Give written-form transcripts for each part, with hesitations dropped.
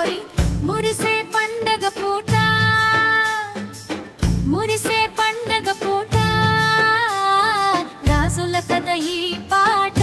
హోయ్ మురిసే పండగ పూట మురిసే పండగ పూట రాజుల కథ ఈ పాట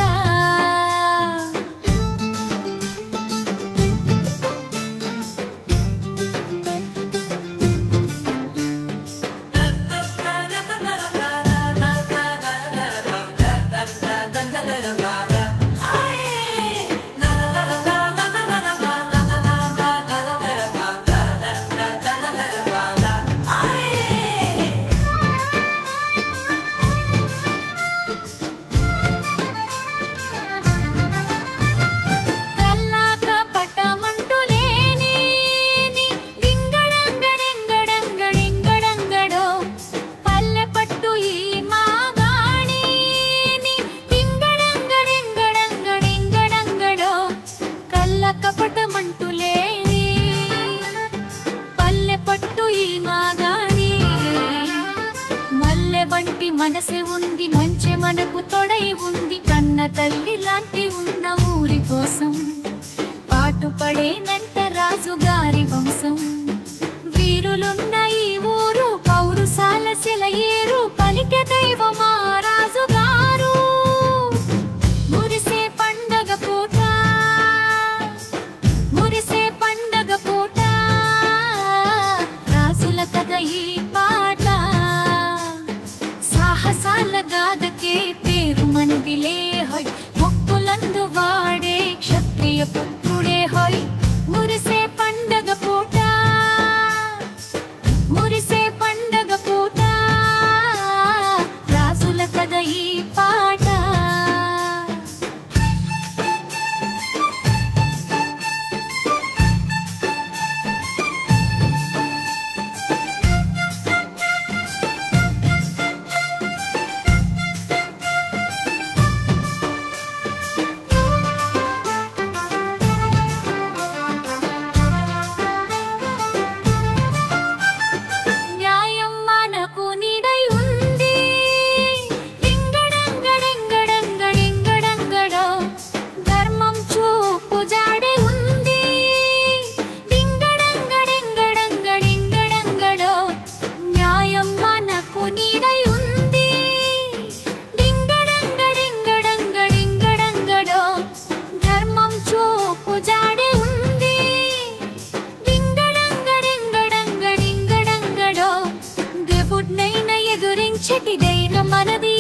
వంటి మనసే ఉంది మంచి మనకు తోడై ఉంది కన్న తల్లి లాంటి ఉన్న ఊరి కోసం పాటుపడేనంత రాజుగారి వంశం వీరులున్న ఈ ఊరు పౌరుషాల సెలయేరు పలికే దైవమా రాజుగారు మురిసే పండగ పూట మురిసే పండగ పూట రాజుల కథ ఈ పాట సాహసాల గాథకే పేరు మందిలే హోయ్ మొక్కులందు వాడే క్షత్రియ పుత్రుడే హోయ్ మురిసే పండగ పూట మురిసే పండగ పూట రాజుల కథ ఈ పాట చెటిదైన మనది